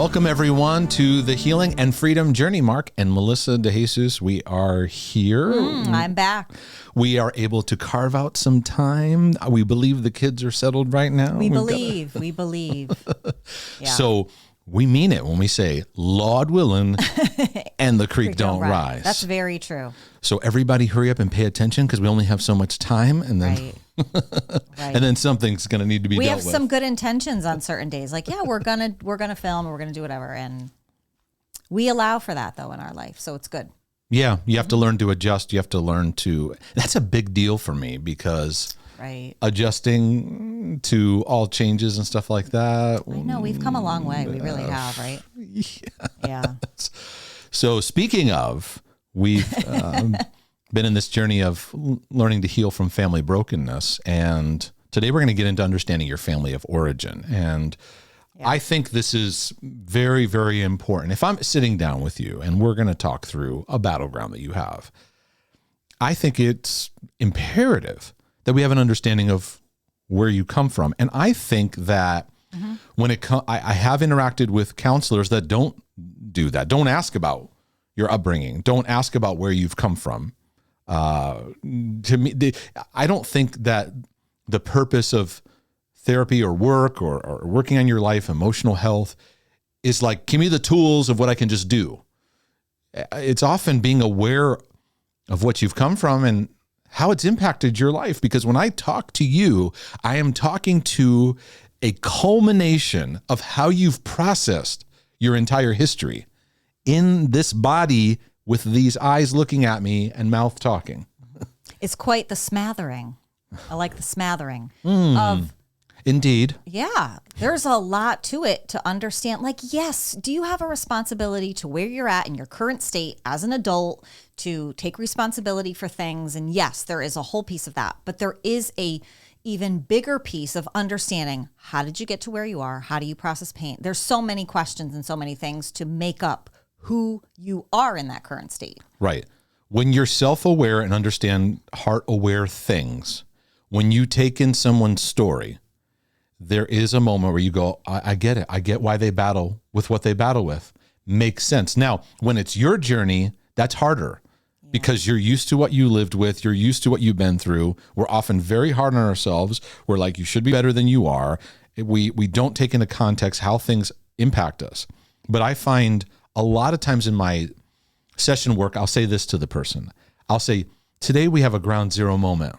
Welcome, everyone, to the Healing and Freedom Journey. Mark and Melissa DeJesus, we are here. I'm back. We are able to carve out some time. We believe the kids are settled right now. We believe. Yeah. So we mean it when we say, Lord willing, and the creek don't rise. That's very true. So everybody hurry up and pay attention because we only have so much time. And then... Right. And then something's going to need to be dealt with. We have some good intentions on certain days. Like, yeah, we're gonna film, we're gonna do whatever, and we allow for that though in our life, so it's good. Yeah, you have to learn to adjust. You have to learn to. That's a big deal for me because adjusting to all changes and stuff like that. I know we've come a long way. We really have, right? Yeah. So speaking of, we've. Been in this journey of learning to heal from family brokenness. And today we're going to get into understanding your family of origin. And I think this is very, very important. If I'm sitting down with you and we're going to talk through a battleground that you have, I think it's imperative that we have an understanding of where you come from. And I think that when it comes, I have interacted with counselors that don't do that. Don't ask about your upbringing. Don't ask about where you've come from. To me, I don't think that the purpose of therapy or work or working on your life, emotional health, is like, give me the tools of what I can just do. It's often being aware of what you've come from and how it's impacted your life. Because when I talk to you, I am talking to a culmination of how you've processed your entire history in this body with these eyes looking at me and mouth talking. It's quite the smattering. I like the smattering of. Indeed. Yeah, there's a lot to it to understand. Like, yes, do you have a responsibility to where you're at in your current state as an adult to take responsibility for things? And yes, there is a whole piece of that. But there is a even bigger piece of understanding, how did you get to where you are? How do you process pain? There's so many questions and so many things to make up who you are in that current state. Right. When you're self-aware and understand heart-aware things, when you take in someone's story, there is a moment where you go, I get it. I get why they battle with what they battle with. Makes sense. Now, when it's your journey, that's harder because you're used to what you lived with. You're used to what you've been through. We're often very hard on ourselves. We're like, you should be better than you are. We don't take into context how things impact us. But I find a lot of times in my session work, I'll say this to the person. I'll say, today we have a ground zero moment.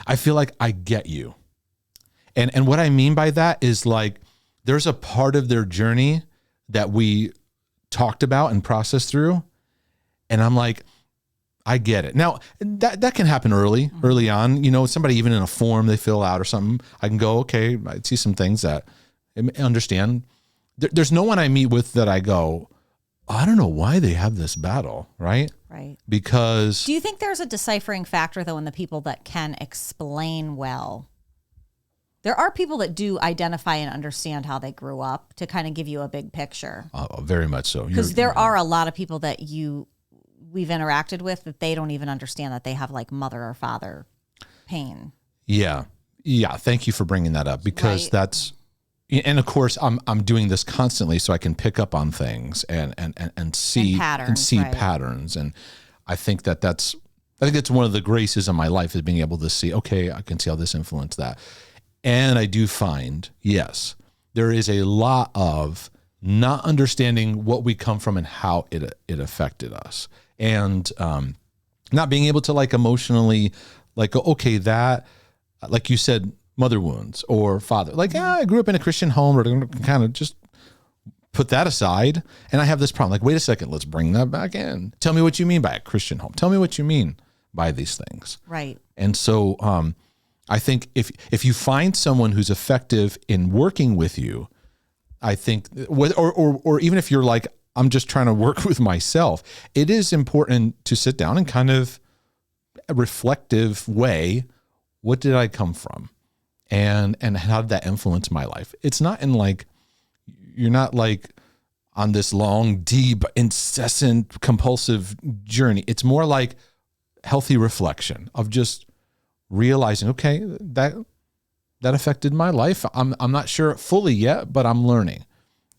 I feel like I get you. And what I mean by that is like, there's a part of their journey that we talked about and processed through. And I'm like, I get it. Now, that can happen early on. You know, somebody even in a form they fill out or something, I can go, okay, I see some things that I understand. There's no one I meet with that I go, I don't know why they have this battle, right? Right. Because... Do you think there's a deciphering factor, though, in the people that can explain well? There are people that do identify and understand how they grew up to kind of give you a big picture. Very much so. Because there are a lot of people that we've interacted with that they don't even understand that they have like mother or father pain. Yeah. Yeah. Thank you for bringing that up because that's... And of course, I'm doing this constantly so I can pick up on things and see patterns. And I think that's one of the graces of my life is being able to see, okay, I can see how this influenced that. And I do find, yes, there is a lot of not understanding what we come from and how it affected us. And not being able to like emotionally like, okay, that, like you said, mother wounds or father, like, I grew up in a Christian home, or kind of just put that aside. And I have this problem. Like, wait a second, let's bring that back in. Tell me what you mean by a Christian home. Tell me what you mean by these things. Right. And so I think if you find someone who's effective in working with you, I think, or even if you're like, I'm just trying to work with myself, it is important to sit down and kind of a reflective way, what did I come from? And how did that influence my life? It's not in like, you're not like on this long, deep, incessant, compulsive journey. It's more like healthy reflection of just realizing, okay, that affected my life. I'm not sure fully yet, but I'm learning.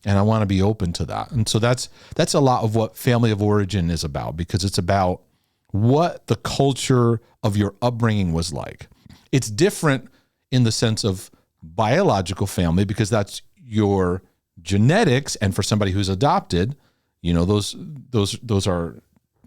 And I want to be open to that. And so that's a lot of what family of origin is about, because it's about what the culture of your upbringing was like. It's different in the sense of biological family, because that's your genetics. And for somebody who's adopted, those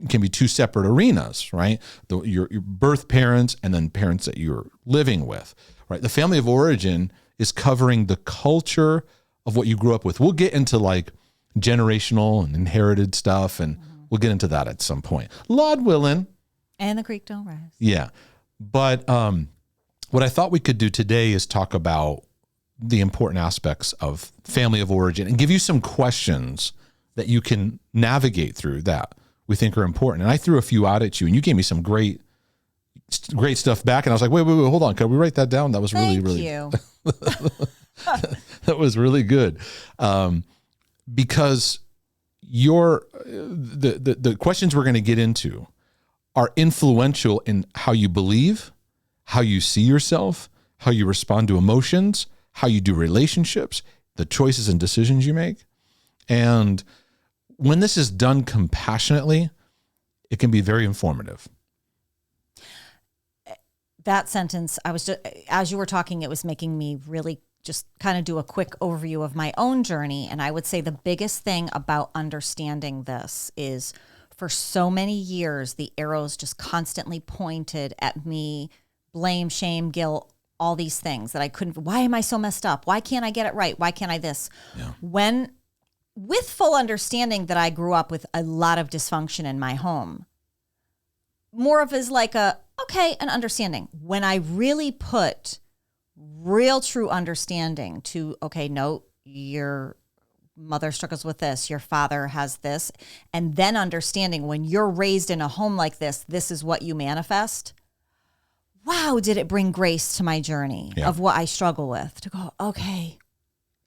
can be two separate arenas, right? Your birth parents and then parents that you're living with, right? The family of origin is covering the culture of what you grew up with. We'll get into like generational and inherited stuff, and we'll get into that at some point. Lord willing. And the creek don't rise. Yeah. But what I thought we could do today is talk about the important aspects of family of origin and give you some questions that you can navigate through that we think are important. And I threw a few out at you, and you gave me some great stuff back. And I was like, wait, hold on. Can we write that down? That was really, really, that was really good. Because the questions we're going to get into are influential in how you believe, how you see yourself, how you respond to emotions, how you do relationships, the choices and decisions you make. And when this is done compassionately, it can be very informative. That sentence, as you were talking, it was making me really just kind of do a quick overview of my own journey. And I would say the biggest thing about understanding this is, for so many years, the arrows just constantly pointed at me, blame, shame, guilt, all these things that I couldn't. Why am I so messed up? Why can't I get it right? Why can't I this? Yeah. With full understanding that I grew up with a lot of dysfunction in my home, more of as like an understanding. When I really put real true understanding to, okay, no, your mother struggles with this, your father has this, and then understanding when you're raised in a home like this is what you manifest. Wow, did it bring grace to my journey of what I struggle with, to go, okay,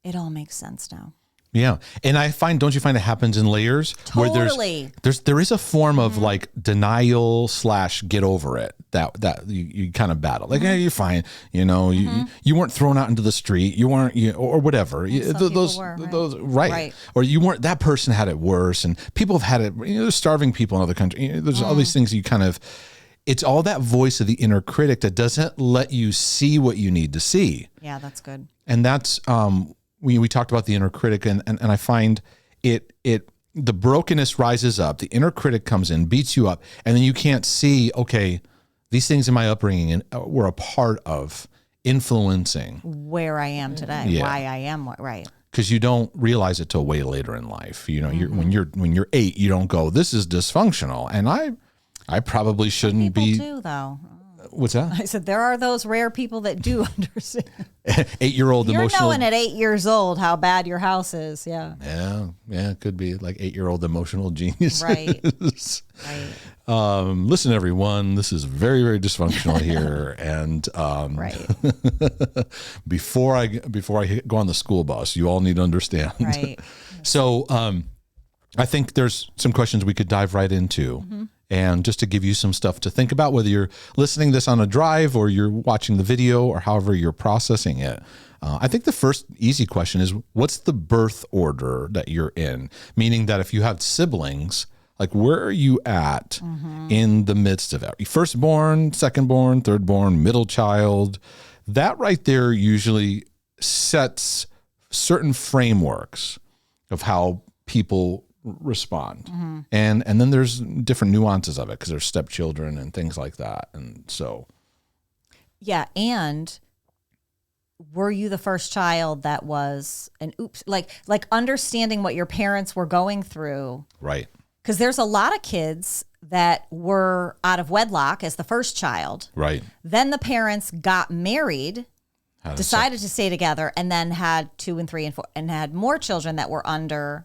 it all makes sense now. Yeah. And don't you find it happens in layers? Totally. Where there is a form of like denial / get over it that you kind of battle. Like, hey, you're fine. You weren't thrown out into the street. You weren't, or whatever. Those, right. Or you weren't, that person had it worse, and people have had it, there's starving people in other countries. There's all these things it's all that voice of the inner critic that doesn't let you see what you need to see. Yeah, that's good. And that's, we talked about the inner critic, and I find the brokenness rises up, the inner critic comes in, beats you up, and then you can't see, okay, these things in my upbringing were a part of influencing where I am today, why I am, right. Because you don't realize it till way later in life. When you're 8, you don't go, this is dysfunctional. And I probably shouldn't be. Too, though. What's that? I said, there are those rare people that do understand. 8-year-old You're emotional. knowing at 8 years old how bad your house is. Yeah. Yeah. It could be like 8-year-old emotional genius. Right. Listen, everyone, this is very, very dysfunctional here. And before I go on the school bus, you all need to understand. Right. So I think there's some questions we could dive right into. Mm-hmm. And just to give you some stuff to think about, whether you're listening to this on a drive or you're watching the video or however you're processing it. I think the first easy question is, what's the birth order that you're in? Meaning that if you have siblings, like where are you at in the midst of it? Firstborn, secondborn, thirdborn, middle child. That right there usually sets certain frameworks of how people respond. And then there's different nuances of it, because there's stepchildren and things like that. And so. Yeah. And were you the first child that was like understanding what your parents were going through? Right. Because there's a lot of kids that were out of wedlock as the first child. Right. Then the parents got married, decided to stay together, and then had 2 and 3 and 4, and had more children that were under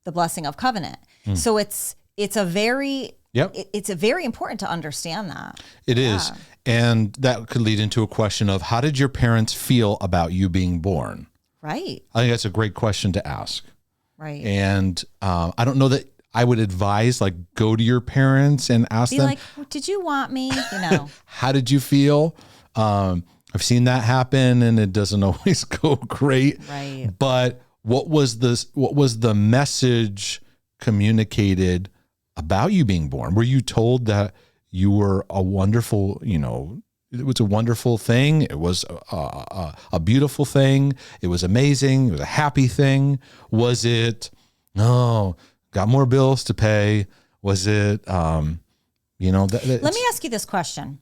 the blessing of covenant. So it's a very important to understand that. It is. And that could lead into a question of, how did your parents feel about you being born? Right. I think that's a great question to ask. Right. And I don't know that I would advise, like, go to your parents and ask them, like, did you want me? How did you feel? I've seen that happen, and it doesn't always go great. Right. But what was the message communicated about you being born? Were you told that you were a wonderful, it was a wonderful thing. It was a beautiful thing. It was amazing. It was a happy thing. Was it, no, got more bills to pay? Was it, let me ask you this question.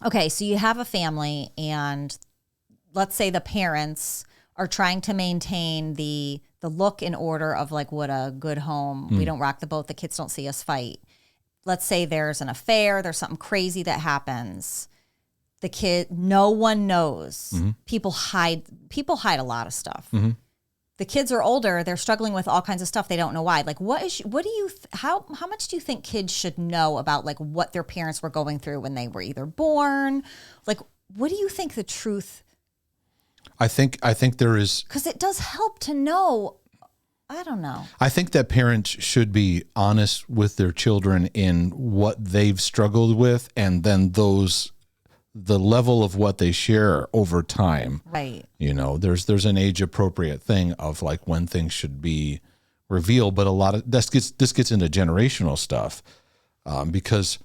Okay, so you have a family, and let's say the parents are trying to maintain the look and order of like what a good home. We don't rock the boat. The kids don't see us fight. Let's say there's an affair. There's something crazy that happens. The kid, no one knows. People hide a lot of stuff. The kids are older. They're struggling with all kinds of stuff. They don't know why. Like, how much do you think kids should know about like what their parents were going through when they were either born? Like, what do you think the truth? I think there is, because it does help to know. I don't know. I think that parents should be honest with their children in what they've struggled with, and then the level of what they share over time. Right. There's an age appropriate thing of like when things should be revealed, but a lot of this gets into generational stuff, because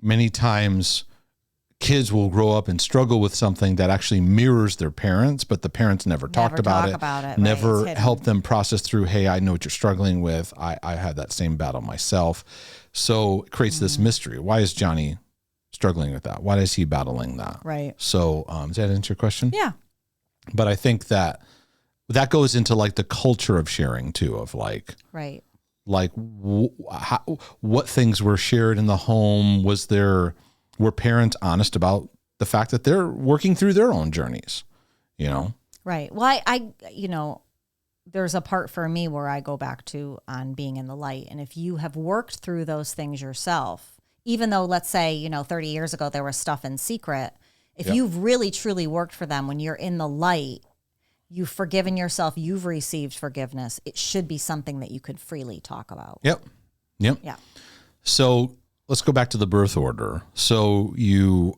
many times kids will grow up and struggle with something that actually mirrors their parents, but the parents never talked about it. Never right. helped them process through, hey, I know what you're struggling with. I had that same battle myself. So it creates this mystery. Why is Johnny struggling with that? Why is he battling that? Right. So does that answer your question? Yeah. But I think that goes into like the culture of sharing too, of like, right. Like what things were shared in the home? Were parents honest about the fact that they're working through their own journeys, Right. Well, I there's a part for me where I go back to on being in the light. And if you have worked through those things yourself, even though, let's say, 30 years ago, there was stuff in secret, if you've really, truly worked for them, when you're in the light, you've forgiven yourself, you've received forgiveness, it should be something that you could freely talk about. Yep. Yeah. So let's go back to the birth order. So you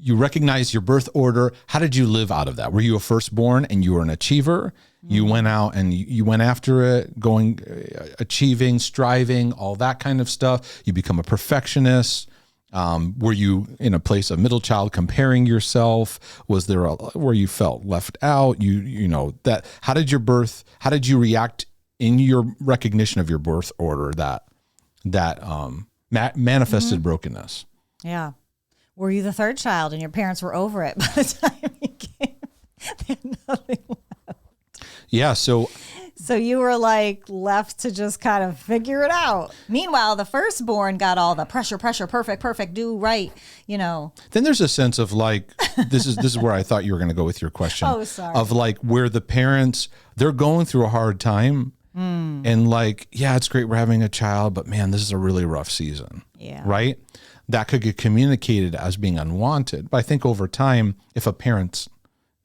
recognize your birth order. How did you live out of that? Were you a firstborn and you were an achiever? You went out and you went after it, achieving, striving, all that kind of stuff. You become a perfectionist. Were you in a place of middle child comparing yourself? Was there where you felt left out? How did you react in your recognition of your birth order that manifested brokenness? Yeah. Were you the third child and your parents were over it by the time you came? They had nothing left. Yeah. So you were like left to just kind of figure it out. Meanwhile, the firstborn got all the pressure, perfect, do right, Then there's a sense of like, this is where I thought you were going to go with your question. Oh, sorry. Of like where the parents, they're going through a hard time. And like, yeah, it's great we're having a child, but man, this is a really rough season. Yeah. Right? That could get communicated as being unwanted. But I think over time, if a parent's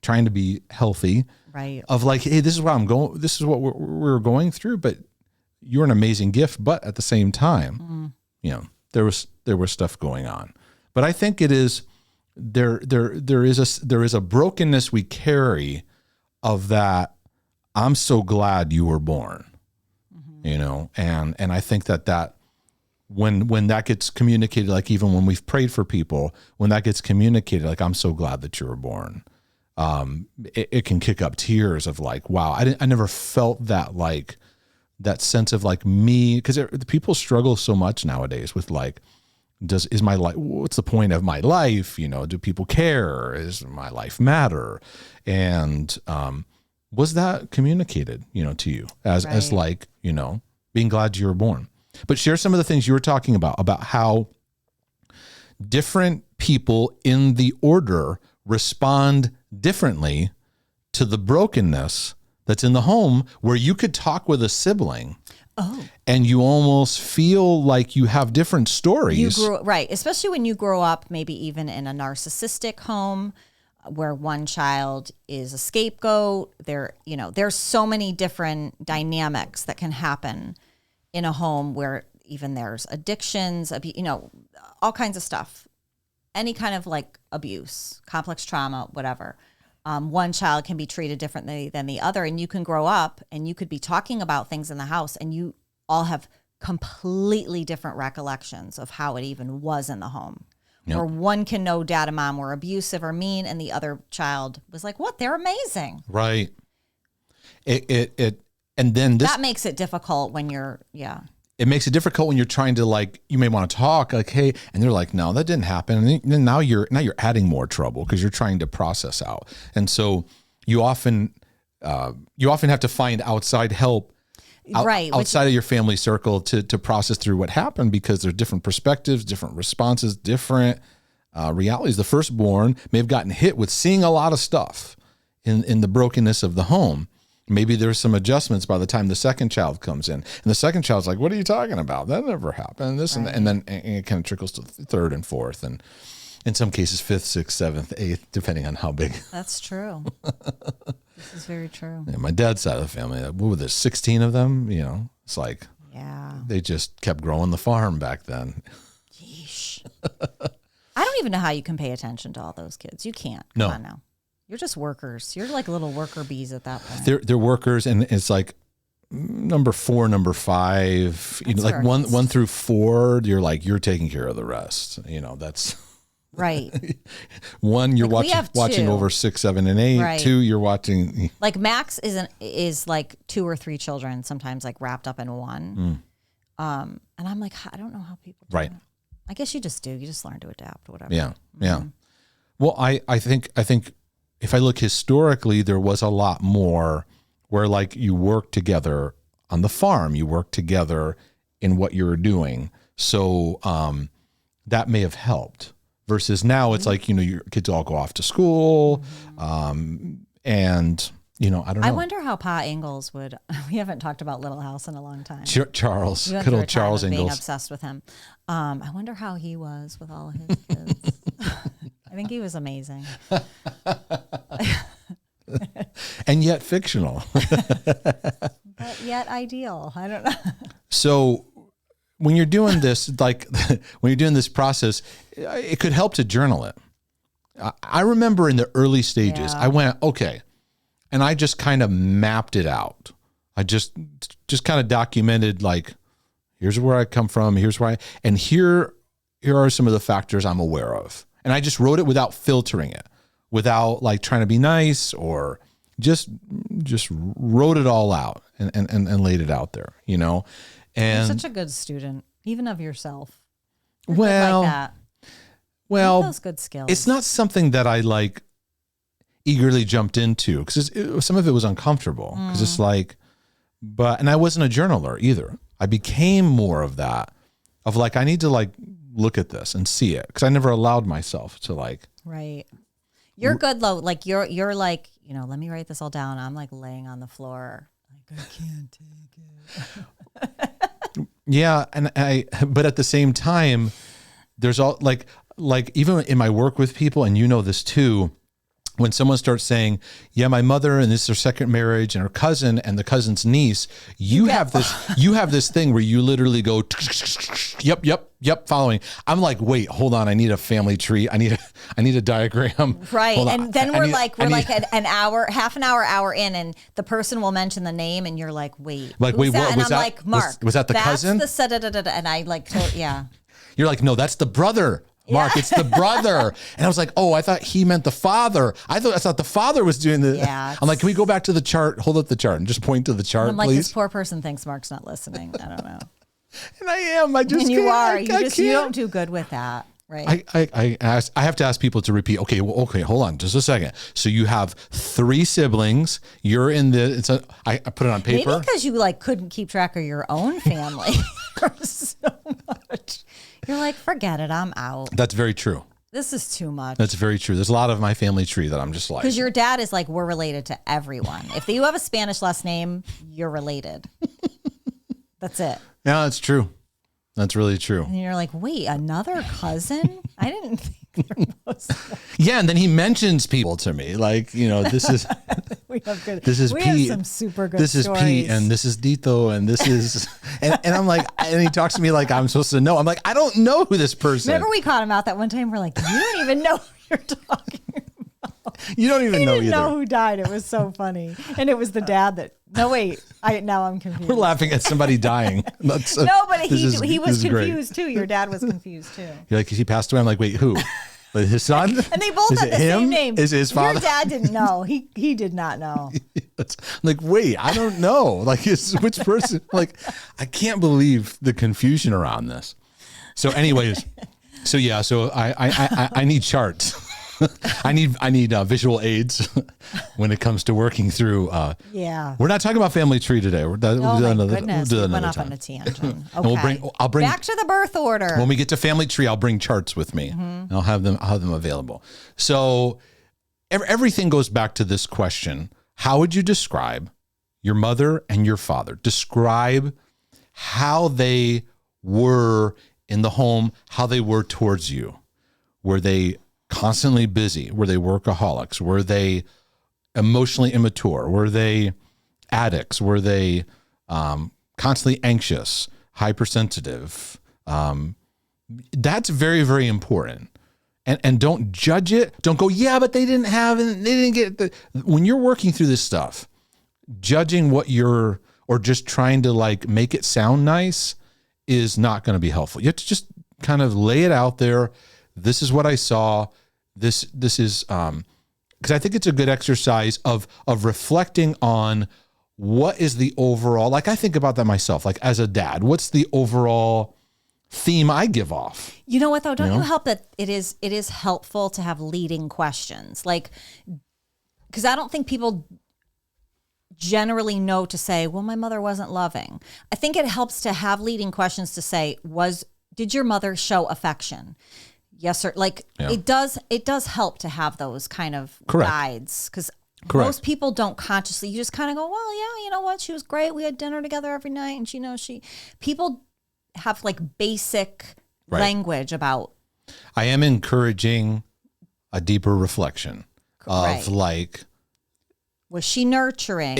trying to be healthy, right, of like, hey, this is what we're going through, but you're an amazing gift. But at the same time, there was stuff going on. But I think it is there is a brokenness we carry of that. I'm so glad you were born, and I think that when that gets communicated, like even when we've prayed for people, when that gets communicated, like, I'm so glad that you were born. It can kick up tears of like, wow, I never felt that, like that sense of like me, because people struggle so much nowadays with like, is my life, what's the point of my life? Do people care? Does my life matter? And, was that communicated, to you as like, being glad you were born? But share some of the things you were talking about how different people in the order respond differently to the brokenness that's in the home, where you could talk with a sibling. Oh. And you almost feel like you have different stories. Especially when you grow up, maybe even in a narcissistic home, where one child is a scapegoat. There's so many different dynamics that can happen in a home where even there's addictions, all kinds of stuff, any kind of like abuse, complex trauma, whatever. one child can be treated differently than the other. And you can grow up and you could be talking about things in the house and you all have completely different recollections of how it even was in the home. Yep. Where one can know dad and mom were abusive or mean and the other child was like, what? They're amazing. Right. And then this, that makes it difficult when it makes it difficult when you're trying to like, you may want to talk like, hey, and they're like, no, that didn't happen. And then now you're adding more trouble because you're trying to process out. And so you often have to find outside help outside of your family circle to process through what happened, because there's different perspectives, different responses, different realities. The firstborn may have gotten hit with seeing a lot of stuff in the brokenness of the home. Maybe there's some adjustments by the time the second child comes in. And the second child's like, what are you talking about? That never happened. This and then it kind of trickles to third and fourth. And in some cases, fifth, sixth, seventh, eighth, depending on how big. That's true. This is very true. Yeah, my dad's side of the family, what were there, 16 of them? You know, it's like, they just kept growing the farm back then. Yeesh. I don't even know how you can pay attention to all those kids. You can't. Come on now. You're just workers. You're like little worker bees at that point. They're workers, and it's like number 4, number 5. You know, like 1 through 4. You're taking care of the rest. You know, that's right. 1, you're like watching over 6, 7, and 8. Right. 2, you're watching. Like Max is like 2 or 3 children, sometimes like wrapped up in one. And I'm like, I don't know how people do it. I guess you just do. You just learn to adapt, whatever. Yeah, yeah. Well, I think. If I look historically, there was a lot more where like you work together on the farm, you work together in what you were doing. So that may have helped versus now it's like, you know, your kids all go off to school and, you know, I don't know. I wonder how Pa Ingalls would, we haven't talked about Little House in a long time. Charles, good old Charles Ingalls. Being obsessed with him. I wonder how he was with all of his kids. I think he was amazing. And yet fictional. But yet ideal. I don't know. So when you're doing this, like when you're doing this process, it could help to journal it. I remember in the early stages, I went, okay. And I just kind of mapped it out. I just kind of documented like, here's where I come from. Here's where and here are some of the factors I'm aware of. And I just wrote it without filtering it, without like trying to be nice or just wrote it all out and laid it out there, you know? And you're such a good student, even of yourself. You're well, like that. Well, those good skills. It's not something that I like eagerly jumped into because some of it was uncomfortable because it's like, and I wasn't a journaler either. I became more of that of like, I need to like, look at this and see it because I never allowed myself to like. Right. You're good though. Like you're like, you know, let me write this all down. I'm like laying on the floor. Like I can't take it. Yeah. But at the same time, there's all like even in my work with people, and you know this too, when someone starts saying, yeah, my mother and this is her second marriage and her cousin and the cousin's niece, you have this thing where you literally go, yep, following. I'm like, wait, hold on. I need a family tree. I need a diagram. Right. And then we're like an hour, half an hour in, and the person will mention the name and you're like, wait, that? And I'm like, Mark, was that the cousin? That's the and I like, yeah. You're like, no, that's the brother. Mark, it's the brother. And I was like, oh, I thought he meant the father. I thought the father was doing the. Yeah, I'm like, can we go back to the chart? Hold up the chart and just point to the chart, I'm like, please. This poor person thinks Mark's not listening. I don't know. And I am. I just. And you are. You don't do good with that, right? I have to ask people to repeat. Okay, hold on, just a second. So you have 3 siblings. You're in the. I put it on paper. Maybe because you like couldn't keep track of your own family so much. You're like, forget it, I'm out. That's very true. This is too much. That's very true. There's a lot of my family tree that I'm just like. Because your dad is like, we're related to everyone. If you have a Spanish last name, you're related. That's it. Yeah, that's true. That's really true. And you're like, wait, another cousin? I didn't think there was. Yeah, and then he mentions people to me. Like, you know, this is this is Pete. We have some super good This stories. Is Pete, and this is Dito, and this is and I'm like, and he talks to me like I'm supposed to know. I'm like, I don't know who this person. Remember we caught him out that one time. We're like, you don't even know who you're talking about. You don't even know didn't either. know who died. It was so funny. And it was the dad that, no, wait, now I'm confused. We're laughing at somebody dying. No, but he was confused too. Your dad was confused too. You're like, he passed away. I'm like, wait, who? But his son? And they both had the same name. Is his father? Your dad didn't know. He did not know. I'm like, wait, I don't know. Like, which person? Like, I can't believe the confusion around this. So anyways, so I need charts. I need visual aids when it comes to working through. We're not talking about family tree today. Oh my goodness, we went off on a tangent. Okay. I'll bring back to the birth order. When we get to family tree, I'll bring charts with me, and I'll have them available. So everything goes back to this question: how would you describe your mother and your father? Describe how they were in the home, how they were towards you. Were they constantly busy? Were they workaholics? Were they emotionally immature? Were they addicts? Were they constantly anxious, hypersensitive? That's very, very important. And don't judge it. Don't go, yeah, but they didn't have, and they didn't get when you're working through this stuff, judging or just trying to like make it sound nice is not going to be helpful. You have to just kind of lay it out there. This is what I saw. This is because I think it's a good exercise of reflecting on what is the overall, like I think about that myself, like as a dad, what's the overall theme I give off? You know what though? Don't you help that it is helpful to have leading questions, like, because I don't think people generally know to say, well, my mother wasn't loving. I think it helps to have leading questions to say, did your mother show affection? Yes, sir. Like it does help to have those kind of guides, because most people don't consciously. You just kind of go, well, yeah, you know what? She was great. We had dinner together every night, and people have like basic language about. I am encouraging a deeper reflection of like, was she nurturing?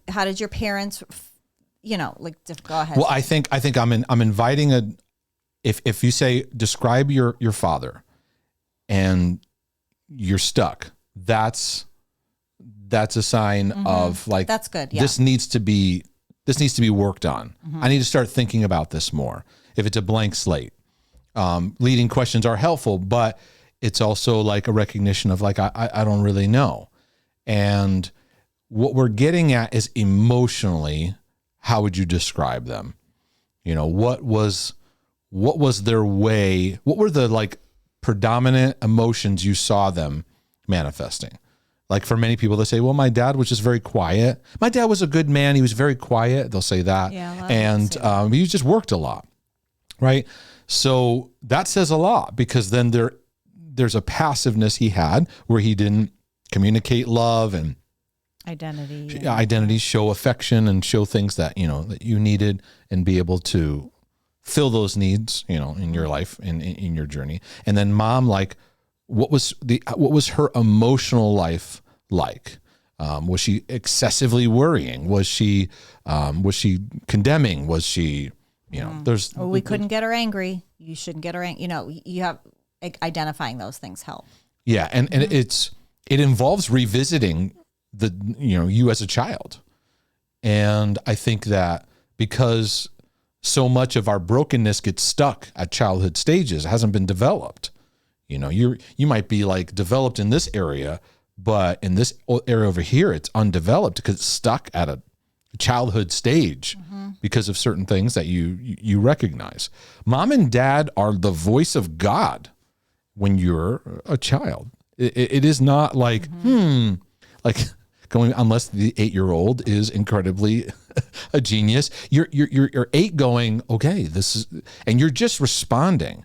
How did your parents? Like, go ahead. Well, I think I'm inviting if you say, describe your father and you're stuck, that's a sign of like, that's good. Yeah. This needs to be worked on. I need to start thinking about this more. If it's a blank slate, leading questions are helpful, but it's also like a recognition of like, I don't really know. And what we're getting at is emotionally, how would you describe them? What was their way? What were the like predominant emotions you saw them manifesting? Like for many people, they say, well, my dad was just very quiet. My dad was a good man. He was very quiet. They'll say that. Yeah, and he just worked a lot. Right. So that says a lot, because then there's a passiveness he had where he didn't communicate love and identity, show affection and show things that, that you needed, and be able to fill those needs, in your life, in your journey. And then mom, like, what was her emotional life like? Was she excessively worrying? Was she condemning? Was she, we couldn't get her angry. You shouldn't get her angry. You have identifying those things help. Yeah. And it involves revisiting you as a child. And I think that because so much of our brokenness gets stuck at childhood stages, it hasn't been developed. You might be like developed in this area, but in this area over here, it's undeveloped because it's stuck at a childhood stage because of certain things that you recognize. Mom and dad are the voice of God when you're a child. It is not like, like going, unless the 8-year-old is incredibly a genius. You're 8 going, okay, this is, and you're just responding,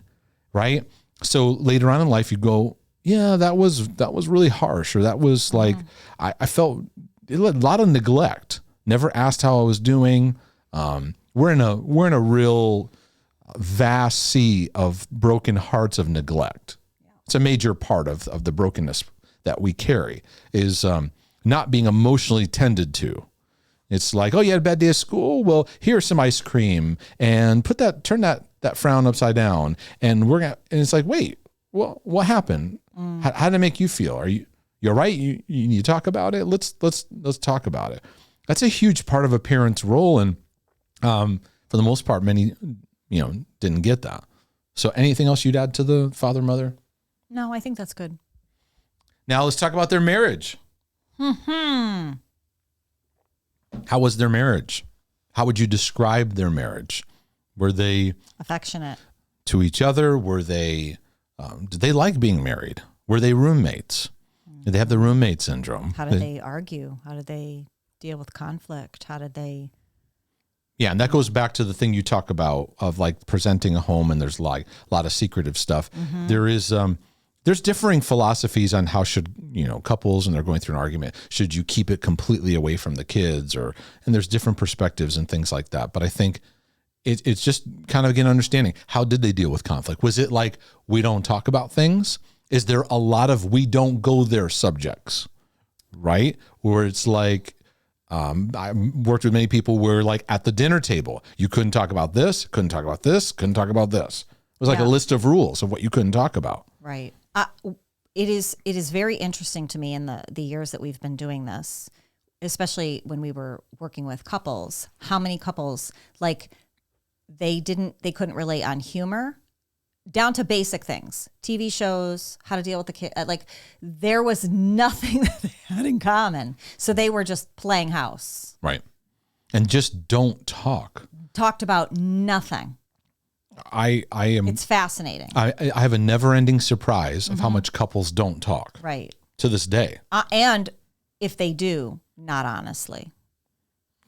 right? So later on in life, you go, yeah, that was really harsh, or that was like, I felt a lot of neglect. Never asked how I was doing. We're in a real vast sea of broken hearts of neglect. It's a major part of the brokenness that we carry is not being emotionally tended to. It's like, oh, you had a bad day at school? Well, here's some ice cream, and turn that frown upside down. And and it's like, wait, well, what happened? How did it make you feel? You're right. You need to talk about it. Let's talk about it. That's a huge part of a parent's role. And, for the most part, many, didn't get that. So anything else you'd add to the father, mother? No, I think that's good. Now let's talk about their marriage. Hmm. How was their marriage? How would you describe their marriage? Were they affectionate to each other? Were they, did they like being married? Were they roommates? Did they have the roommate syndrome? How did they argue? How did they deal with conflict? How did they? Yeah, and that goes back to the thing you talk about of like presenting a home, and there's like a lot of secretive stuff. There's differing philosophies on how should, couples, and they're going through an argument, should you keep it completely away from the kids, and there's different perspectives and things like that. But I think it's just kind of, again, understanding, how did they deal with conflict? Was it like, we don't talk about things? Is there a lot of we don't go there subjects, right? Where it's like, I worked with many people where, like, at the dinner table, you couldn't talk about this, couldn't talk about this, couldn't talk about this. It was like a list of rules of what you couldn't talk about. Right. It is very interesting to me in the years that we've been doing this, especially when we were working with couples, how many couples, like, they couldn't relate on humor, down to basic things, TV shows, how to deal with the kid. Like, there was nothing that they had in common. So they were just playing house. Right. And just don't talk. Talked about nothing. It's fascinating. I have a never ending surprise of how much couples don't talk. Right. To this day. And if they do, not honestly.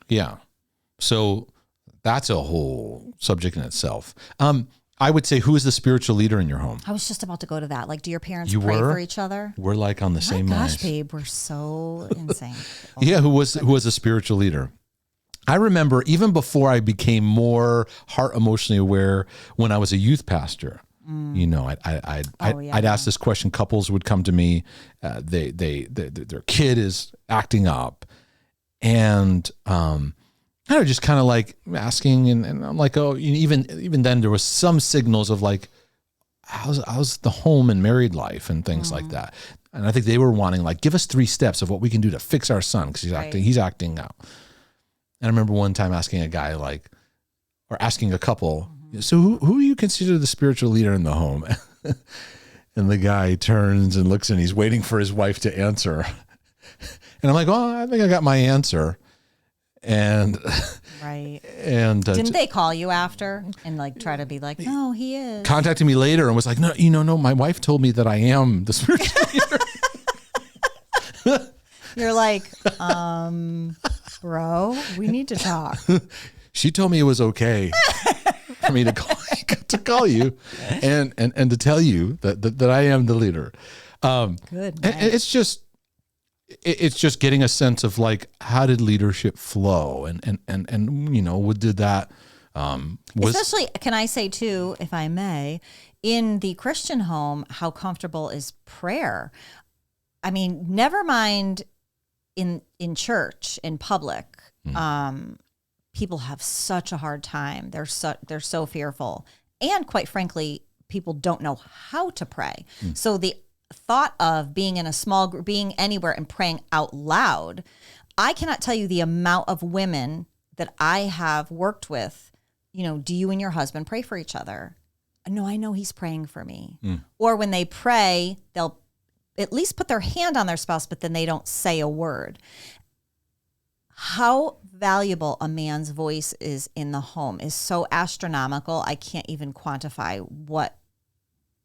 Yeah. So that's a whole subject in itself. I would say, who is the spiritual leader in your home? I was just about to go to that. Like, do your parents pray for each other? We're like on the same line. Gosh, babe, we're so insane. Yeah, who was a spiritual leader? I remember even before I became more heart emotionally aware, when I was a youth pastor. I'd ask this question. Couples would come to me. Their kid is acting up, and I was just kind of like asking, and I'm like, oh, even then there was some signals of like, how's the home and married life and things like that. And I think they were wanting, like, give us 3 steps of what we can do to fix our son, because he's acting out. And I remember one time asking a guy, like, or asking a couple, so who do you consider the spiritual leader in the home? And the guy turns and looks, and he's waiting for his wife to answer. And I'm like, well, I think I got my answer. And right. And didn't they call you after and like try to be like, no, he is? Contacted me later and was like, no, my wife told me that I am the spiritual leader. You're like, bro, we need to talk. She told me it was okay for me to call you and to tell you that I am the leader. Good. Nice. It's just getting a sense of, like, how did leadership flow, and what did that especially, can I say too, if I may, in the Christian home, how comfortable is prayer? I mean, never mind in church, in public, people have such a hard time. They're so fearful, and quite frankly, people don't know how to pray. So the thought of being in a small group, being anywhere and praying out loud, I cannot tell you the amount of women that I have worked with, do you and your husband pray for each other? No, I know he's praying for me. Or when they pray, they'll at least put their hand on their spouse, but then they don't say a word. How valuable a man's voice is in the home is so astronomical. I can't even quantify what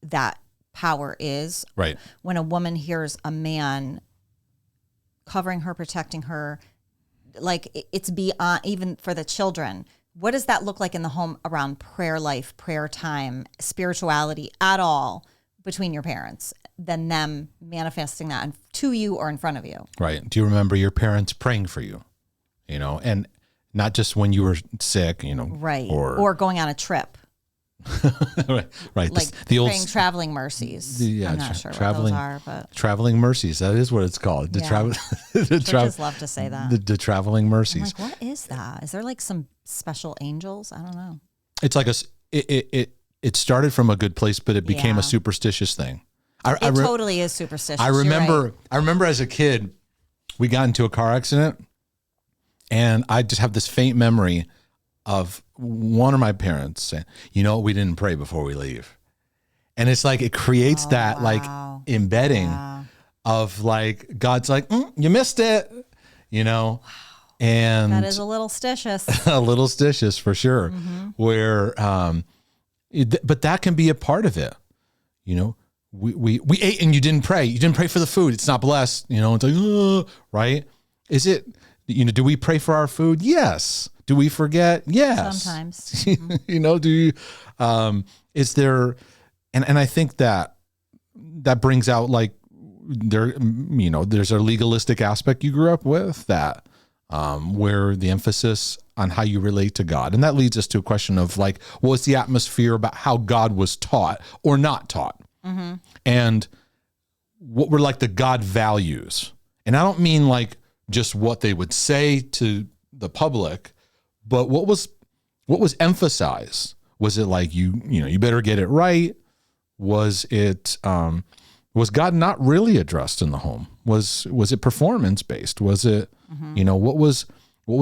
that power is. Right. When a woman hears a man covering her, protecting her, like, it's beyond, even for the children. What does that look like in the home around prayer life, prayer time, spirituality at all between your parents, than them manifesting that to you or in front of you? Right. Do you remember your parents praying for you? And not just when you were sick, right. Or going on a trip. Right. Like the old praying traveling mercies. I'm not sure traveling, what those are, but traveling mercies. That is what it's called. Churches love to say that. The traveling mercies. I'm like, what is that? Is there like some special angels? I don't know. It's like it started from a good place, but it became Yeah. a superstitious thing. It totally is superstitious. I You're remember right. as a kid, we got into a car accident, and I just have this faint memory of one of my parents saying, you know, we didn't pray before we leave. And it's like, it creates that like wow. embedding Yeah. of like, God's like, you missed it, you know? And That is a little stitious. a little stitious for sure, where, but that can be a part of it. You know, we ate and you didn't pray. You didn't pray for the food. It's not blessed. You know, it's like, right? Is it, you know, do we pray for our food? Yes. Do we forget? Yes. Sometimes. You know, do you, is there, and I think that brings out like there, you know, there's a legalistic aspect you grew up with that, where the emphasis on how you relate to God. And that leads us to a question of like, what was the atmosphere about how God was taught or not taught? And what were like the God values? And I don't mean like just what they would say to the public, but what was emphasized? Was it like, you know, you better get it right? Was it, was God not really addressed in the home? Was it performance based? Was it, you know, what was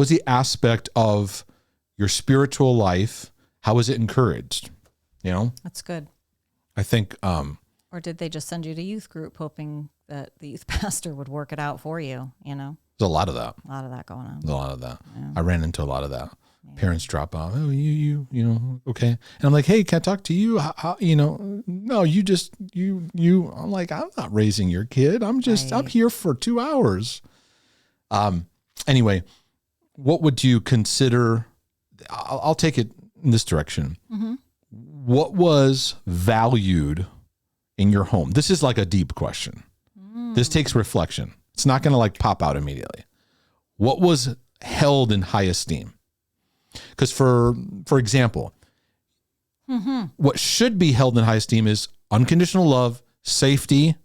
the aspect of your spiritual life? How was it encouraged? You know, That's good. I think, Or did they just send you to youth group hoping that the youth pastor would work it out for you? You know, there's a lot of that. a lot of that going on. A lot of that. I ran into a lot of that. Parents drop off. Oh, you know, okay. And I'm like, hey, can I talk to you? How, you know, no, you just, you. I'm like, I'm not raising your kid. I'm Right. here for 2 hours. Anyway, what would you consider? I'll take it in this direction. What was valued in your home? This is like a deep question. This takes reflection. It's not going to like pop out immediately. What was held in high esteem? Because for example, what should be held in high esteem is unconditional love, safety,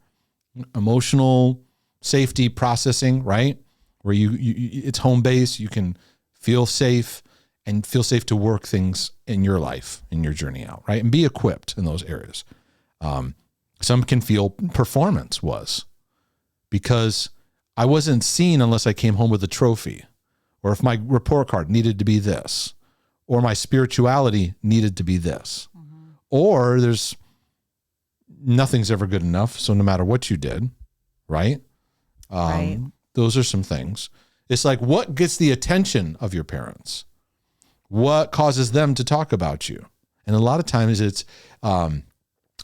emotional safety, processing, right? Where you it's home base, you can feel safe and feel safe to work things in your life, in your journey out, right? And be equipped in those areas. Some can feel performance was because I wasn't seen unless I came home with a trophy, or if my report card needed to be this, or my spirituality needed to be this, or there's nothing's ever good enough. So no matter what you did, right? Right. Those are some things. It's like, what gets the attention of your parents? What causes them to talk about you? And a lot of times it's,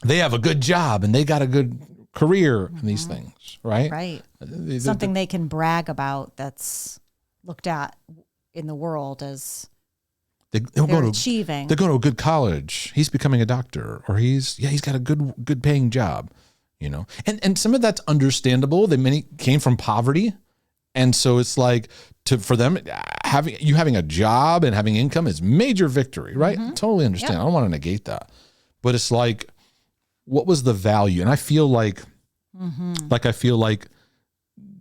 they have a good job and they got a good career in these things, right? Right. Something they can brag about that's looked at in the world as They'll they're go to, achieving. they go to a good college. He's becoming a doctor, or he's got a good paying job, you know? And some of that's understandable. Many came from poverty. And so it's like, for them, having a job and having income is major victory, right? Totally understand. Yep. I don't want to negate that. But it's like, what was the value? And I feel like, I feel like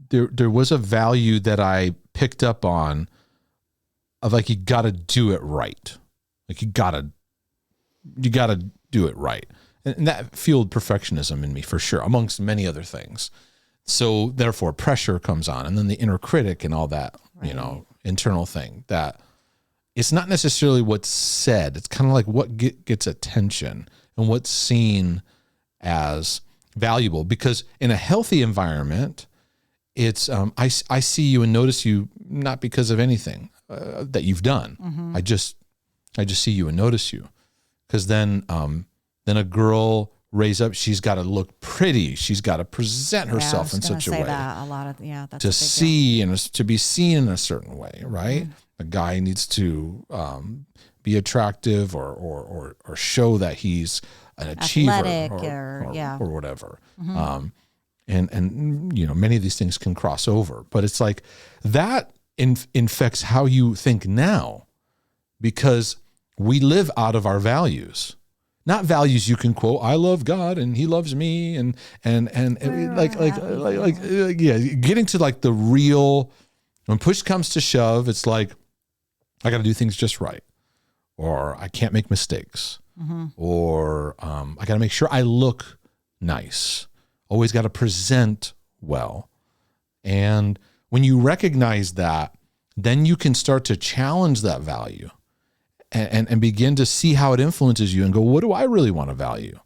there was a value that I picked up on of like, you got to do it right. Like you got to do it right. And that fueled perfectionism in me for sure, amongst many other things. So therefore pressure comes on, and then the inner critic and all that, you know, internal thing that it's not necessarily what's said. It's kind of like what gets attention and what's seen as valuable, because in a healthy environment, it's, I see you and notice you, not because of anything that you've done. I just see you and notice you. Cause then a girl raise up, she's got to look pretty. She's got to present herself in such a way that a lot of, that's to a big see and to be seen in a certain way, right? A guy needs to be attractive or show that he's an achiever Athletic or whatever. And you know, many of these things can cross over, but it's like that infects how you think now, because we live out of our values. Not values you can quote, I love God and he loves me and getting to like the real, when push comes to shove, it's like, I got to do things just right, or I can't make mistakes. or I got to make sure I look nice. Always got to present well. And when you recognize that, then you can start to challenge that value and begin to see how it influences you and go, what do I really want to value?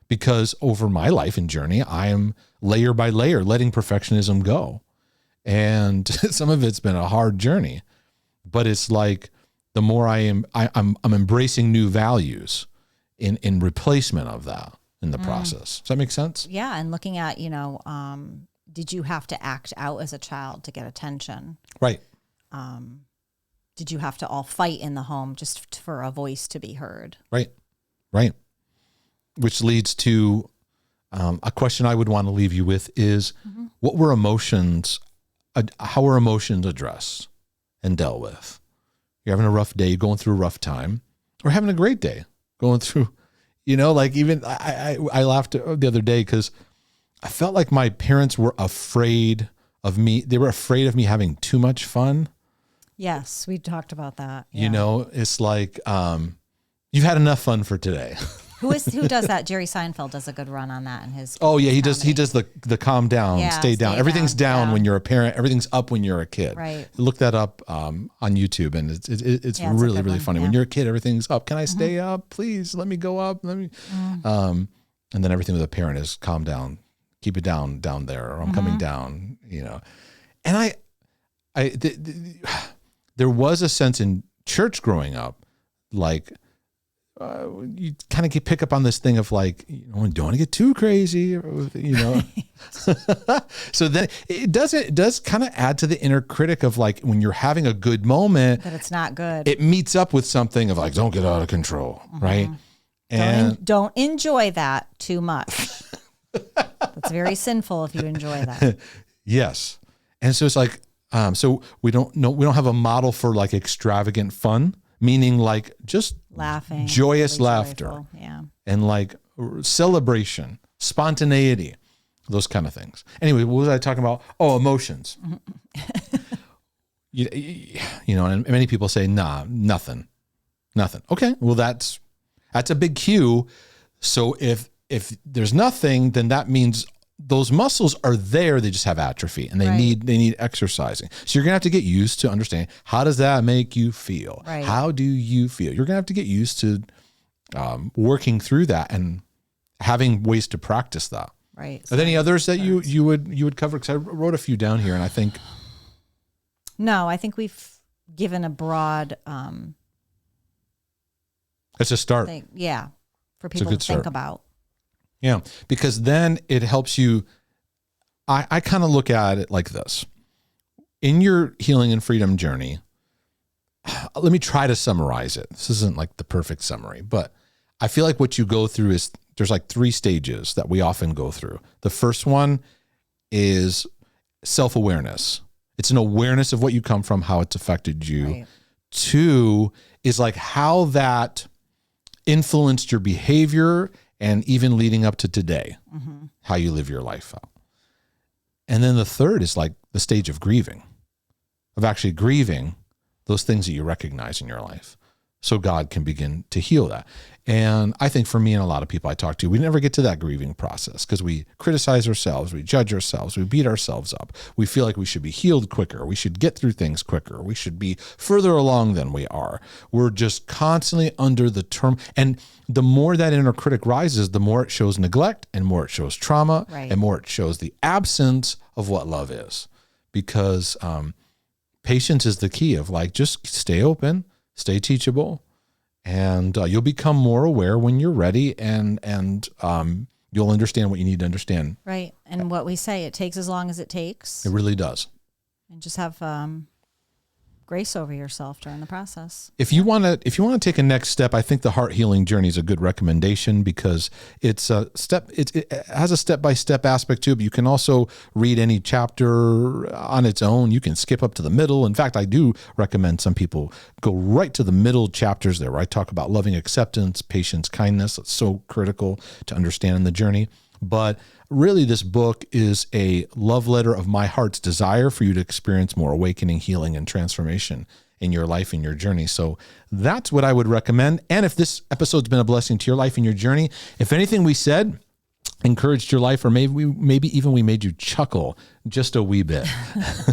Because over my life and journey, I am layer by layer letting perfectionism go. And some of it's been a hard journey, but it's like the more I'm embracing new values in replacement of that in the process. Does that make sense? Yeah. And looking at, did you have to act out as a child to get attention? Right. Did you have to all fight in the home just for a voice to be heard? Right. Right. Which leads to a question I would want to leave you with is, what were emotions, how were emotions addressed and dealt with? You're having a rough day, going through a rough time, or having a great day, going through, even I laughed the other day because I felt like my parents were afraid of me. They were afraid of me having too much fun. Yes, we talked about that. Yeah. It's like, you've had enough fun for today. Who does that? Jerry Seinfeld does a good run on that in his. Oh yeah, he does the calm down, stay down. Everything's down when you're a parent. Everything's up when you're a kid. Right. Look that up on YouTube, and it's really really funny. When you're a kid, everything's up. Can I stay up? Please let me go up. Let me. And then everything with a parent is calm down, keep it down there, or I'm coming down. And there was a sense in church growing up, like. You kind of pick up on this thing of like, don't want to get too crazy, So then it does kind of add to the inner critic of like, when you're having a good moment, that it's not good. It meets up with something of like, don't get out of control. Right. And don't enjoy that too much. That's very sinful if you enjoy that. Yes. And so it's like, so we don't have a model for like extravagant fun. Meaning like just laughing, joyous really laughter, joyful, and like celebration, spontaneity, those kind of things. Anyway, what was I talking about? Oh, emotions. And many people say, nah, nothing. Okay, well that's a big cue. So if there's nothing, then that means those muscles are there. They just have atrophy, and they need exercising. So you're gonna have to get used to understanding, how does that make you feel? Right. How do you feel? You're gonna have to get used to working through that and having ways to practice that. Right. Are there any others that you would cover? Because I wrote a few down here, and I think I think we've given a broad. It's a start. For people to think about. Yeah, because then it helps you. I kind of look at it like this. In your healing and freedom journey, let me try to summarize it. This isn't like the perfect summary, but I feel like what you go through is there's like 3 stages that we often go through. The first one is self-awareness. It's an awareness of what you come from, how it's affected you. Right. 2 is like how that influenced your behavior and even leading up to today, how you live your life out. And then the 3rd is like the stage of grieving, of actually grieving those things that you recognize in your life, so God can begin to heal that. And I think for me and a lot of people I talk to, we never get to that grieving process because we criticize ourselves, we judge ourselves, we beat ourselves up. We feel like we should be healed quicker. We should get through things quicker. We should be further along than we are. We're just constantly under the term. And the more that inner critic rises, the more it shows neglect and more it shows trauma and more it shows the absence of what love is. Because patience is the key of like, just stay open, stay teachable, and you'll become more aware when you're ready, and you'll understand what you need to understand. Right. And what we say, it takes as long as it takes. It really does. And just have grace over yourself during the process. If you want to take a next step, I think the Heart Healing Journey is a good recommendation because it's a step. It has a step-by-step aspect to it, but you can also read any chapter on its own. You can skip up to the middle. In fact, I do recommend some people go right to the middle chapters there, where I talk about loving acceptance, patience, kindness. It's so critical to understand in the journey. But really, this book is a love letter of my heart's desire for you to experience more awakening, healing, and transformation in your life and your journey. So that's what I would recommend. And if this episode's been a blessing to your life and your journey, if anything we said encouraged your life, or maybe even we made you chuckle just a wee bit.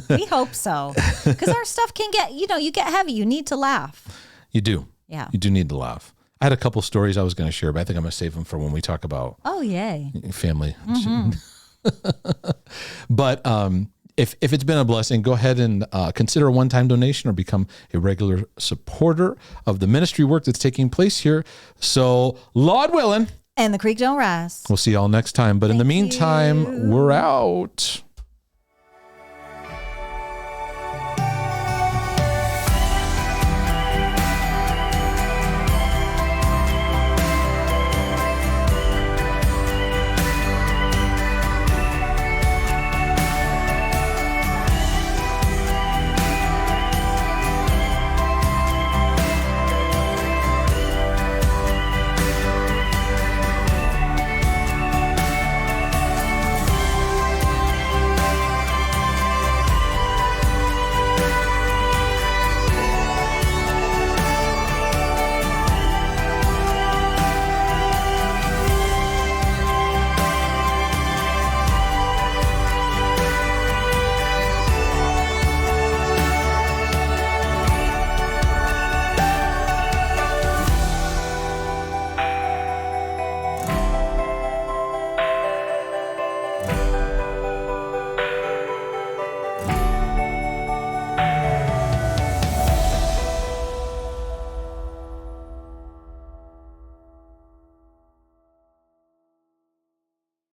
We hope so. Because our stuff can get, you get heavy. You need to laugh. You do. Yeah. You do need to laugh. I had a couple stories I was going to share, but I think I'm going to save them for when we talk about family. But if it's been a blessing, go ahead and consider a one-time donation or become a regular supporter of the ministry work that's taking place here. So, Lord willing. And the creek don't rise. We'll see y'all next time. But in the meantime, we're out.